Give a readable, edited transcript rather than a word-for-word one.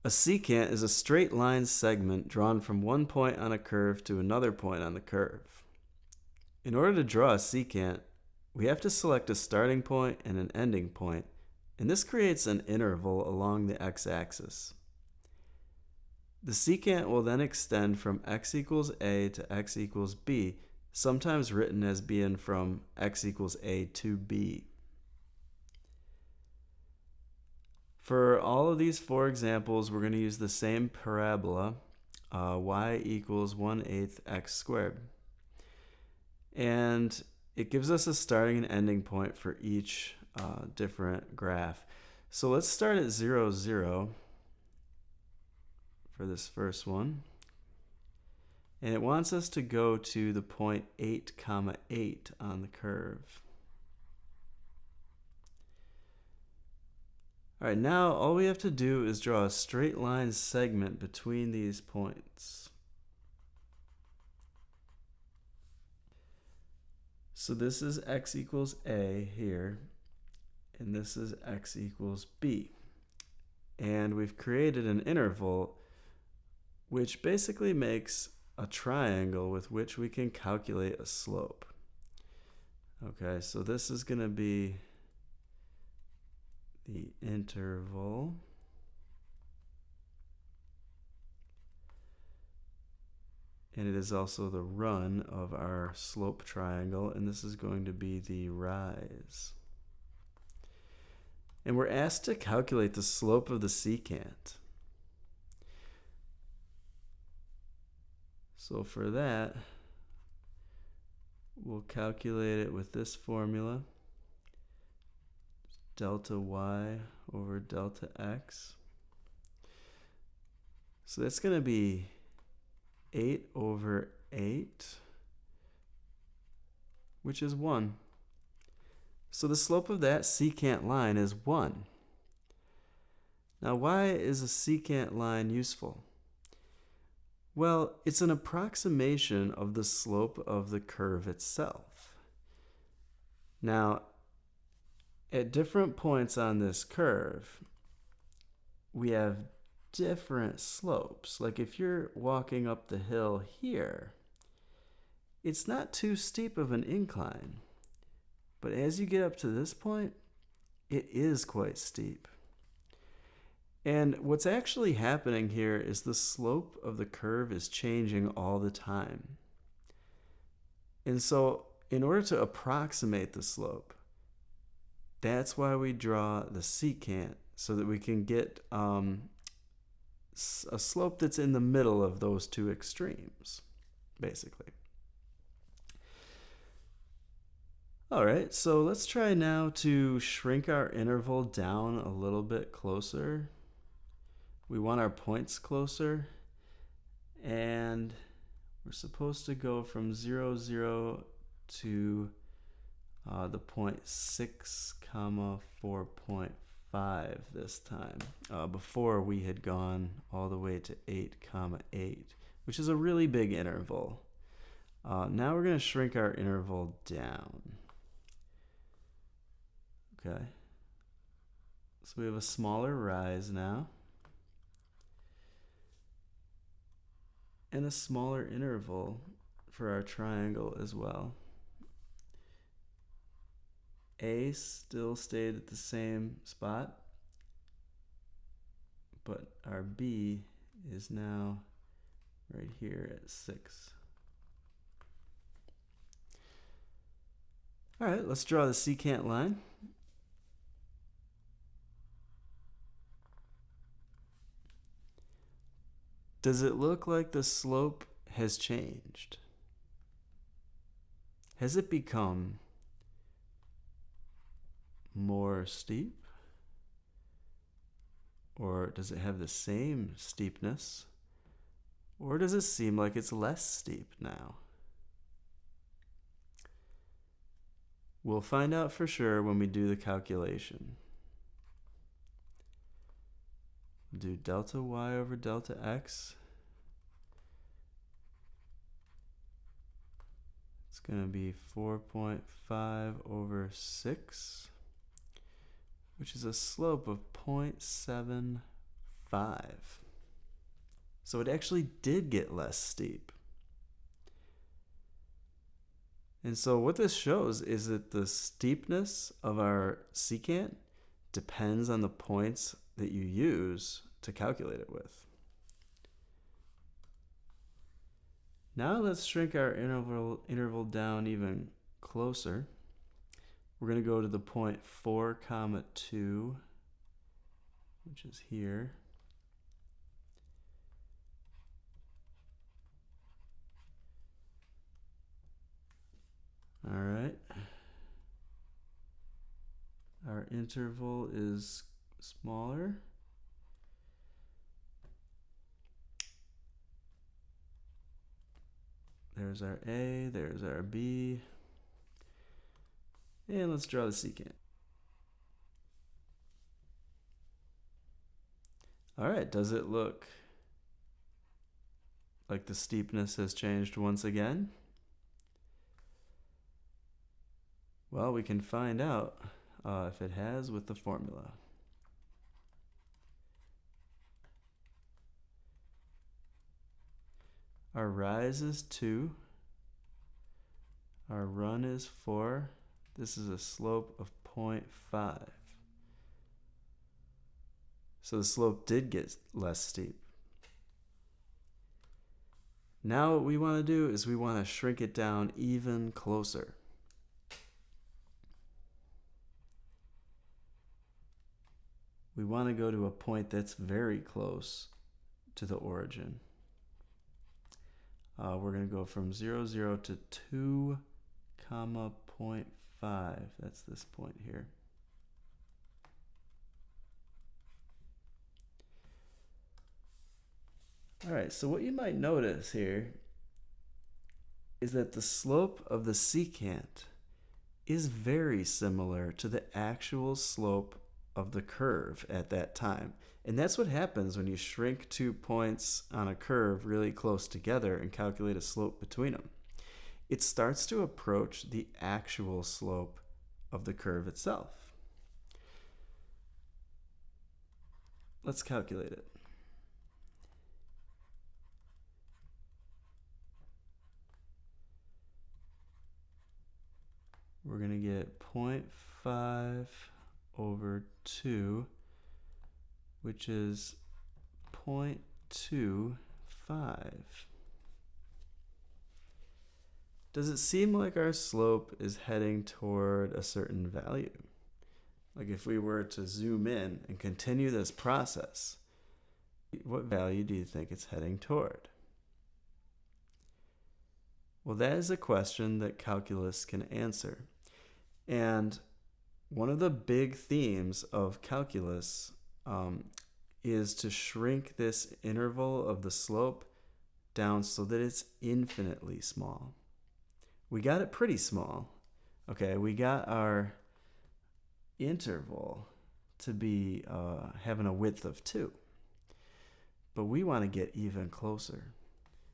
A secant is a straight line segment drawn from one point on a curve to another point on the curve. In order to draw a secant, we have to select a starting point and an ending point, and this creates an interval along the x-axis. The secant will then extend from x equals a to x equals b, sometimes written as being from x equals a to b. For all of these four examples, we're going to use the same parabola, y equals 1/8 x squared. And it gives us a starting and ending point for each different graph. So let's start at 0, 0 for this first one. And it wants us to go to the point 8, 8 on the curve. All right, now all we have to do is draw a straight line segment between these points. So this is x equals a here, and this is x equals b. And we've created an interval which basically makes a triangle with which we can calculate a slope. Okay, so this is going to be the interval. And it is also the run of our slope triangle, and this is going to be the rise. And we're asked to calculate the slope of the secant. So for that, we'll calculate it with this formula. Delta y over delta x. So that's going to be 8 over 8, which is 1. So the slope of that secant line is 1. Now, why is a secant line useful? Well, it's an approximation of the slope of the curve itself. Now, at different points on this curve, we have different slopes. Like if you're walking up the hill here, it's not too steep of an incline. But as you get up to this point, it is quite steep. And what's actually happening here is the slope of the curve is changing all the time. And so in order to approximate the slope, that's why we draw the secant, so that we can get a slope that's in the middle of those two extremes, basically. All right, so let's try now to shrink our interval down a little bit closer. We want our points closer, and we're supposed to go from 0, 0 to the point 6, 4.5 this time. Before we had gone all the way to 8, 8, which is a really big interval. Now we're going to shrink our interval down. Okay. So we have a smaller rise now, and a smaller interval for our triangle as well. A still stayed at the same spot, but our B is now right here at 6. All right, let's draw the secant line. Does it look like the slope has changed? Has it become more steep? Or does it have the same steepness? Or does it seem like it's less steep now? We'll find out for sure when we do the calculation. Do delta y over delta x. It's going to be 4.5 over 6, which is a slope of 0.75. So it actually did get less steep. And so what this shows is that the steepness of our secant depends on the points that you use to calculate it with. Now let's shrink our interval down even closer. We're going to go to the point 4, 2, which is here. All right. Our interval is smaller. There's our A, there's our B. And let's draw the secant. All right, does it look like the steepness has changed once again? Well, we can find out if it has with the formula. Our rise is 2. Our run is 4. This is a slope of 0.5. So the slope did get less steep. Now what we want to do is we want to shrink it down even closer. We want to go to a point that's very close to the origin. We're going to go from 0, 0 to 2, 0.5. That's this point here. All right, so what you might notice here is that the slope of the secant is very similar to the actual slope of the curve at that time. And that's what happens when you shrink 2 points on a curve really close together and calculate a slope between them. It starts to approach the actual slope of the curve itself. Let's calculate it. We're going to get 0.5 over 2, which is 0.25. Does it seem like our slope is heading toward a certain value? Like if we were to zoom in and continue this process, what value do you think it's heading toward? Well, that is a question that calculus can answer. And one of the big themes of calculus is to shrink this interval of the slope down so that it's infinitely small. We got it pretty small. Okay, we got our interval to be having a width of 2. But we want to get even closer.